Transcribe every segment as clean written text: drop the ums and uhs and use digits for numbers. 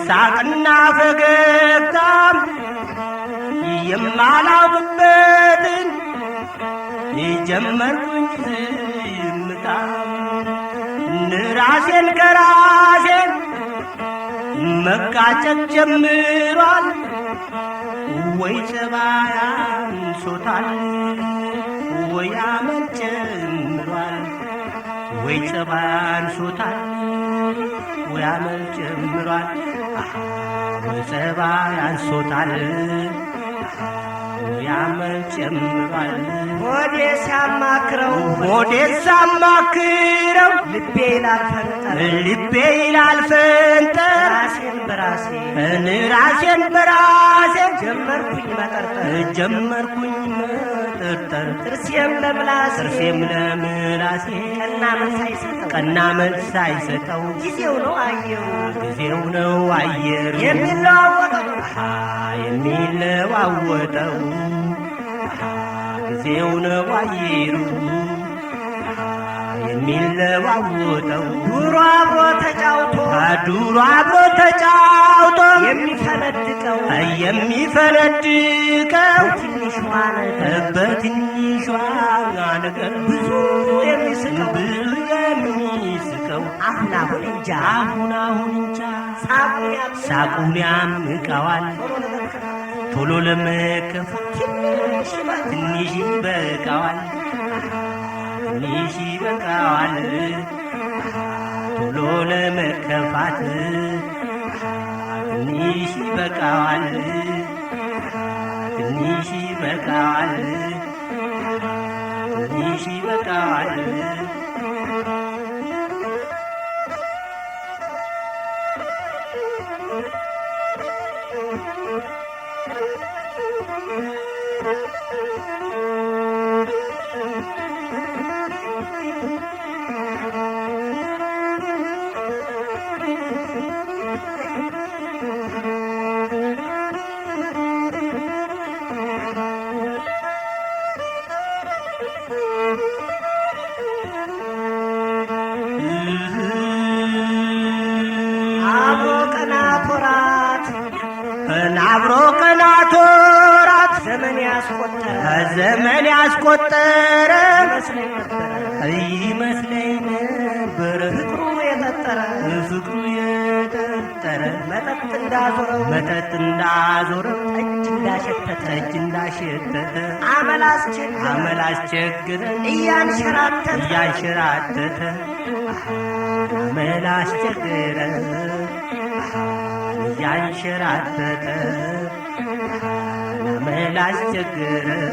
ሳቅና ፈገግታ የማላውቅበትን ጀመርኩኝ ዝምታ ራሴን ከራሴ መጋጨት ጀምሯል ወይ ጸባይ አንሶታል ወይ አመል ጀምሯል ወይ ጸባይ አንሶታል ወይ አመል ጀምሯል ወይ ጸባይ አንሶታል ወይ አመል ጀምሯል ሆዴ ሲያማክረው ልቤ ይላል ፈንጠር ራሴን በራሴ ጀመርኩኝ መጠርጠር ጥርሴም ለምላሴ ቀና መልስ ሳይሰጠው ጊዜው ነው አየሩ የሚለዋወጠው ጊዜው ነው አየሩ የሚለዋወጠው ዱሮ አብሮ ተጫውቶ የሚፈነድቀው በትንሿ ነገር ብዙ የሚስቀው አሁን እንጃ ሳቁን ያምቀዋል ቶሎ ለመከፋት ትንሽ ይበቃዋል ቶሎ ለመከፋት ትንሽ ይበቃዋል አብሮ ቀናቶራት ዘመን ያስቆጠረ ይመስለኝ ነበር ፍቅሩ የጠጠረ መጠጥ እንዳዞረው ጠጅ እንዳሸተተ አመል አስቸግረን እያንሸራተተ አመል አስቸግረን እያንሸራተተ አመል አስቸግረን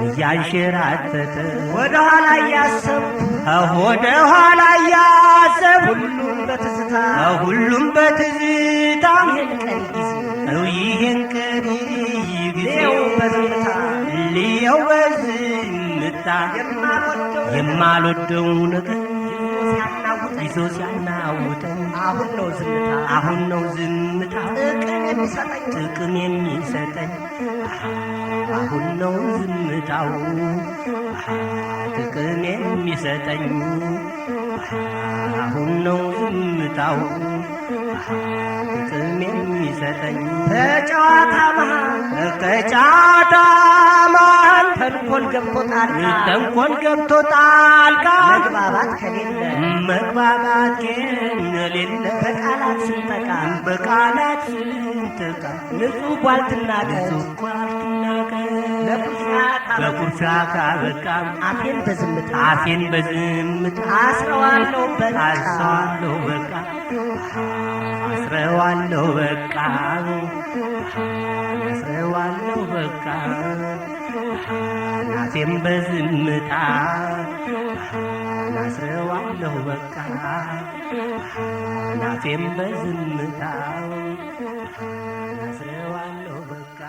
እያንሸራተተ ወደ ኋላ እያሰብኩ ሁሉም በትዝታ ይህን ቀን ጊዜው ልየው በዝምታ የማልወደው ነገር ይዞ ሲያናውጠኝ አሁን ነው ዝምታ ጥቅም የሚሰጠኝ አሁን ነው ዝምታው ጥቅም የሚሰጠኝ አሁን ነው ዝምታው ጥቅም የሚሰጠኝ ከጨዋታ መሃል ተንኮል ገብቶ ጣልቃ መግባባት ከሌለ በቃላት ስንጠቃ ንጹህ ጓልትናገር ለቁርፊያ ካበቃም አፌን በዝምታ አስረዋለሁ በቃ ናቴም በዝምታ ናስረዋለሁ በቃ ናቴም በዝምታ ናስረዋለሁ በቃ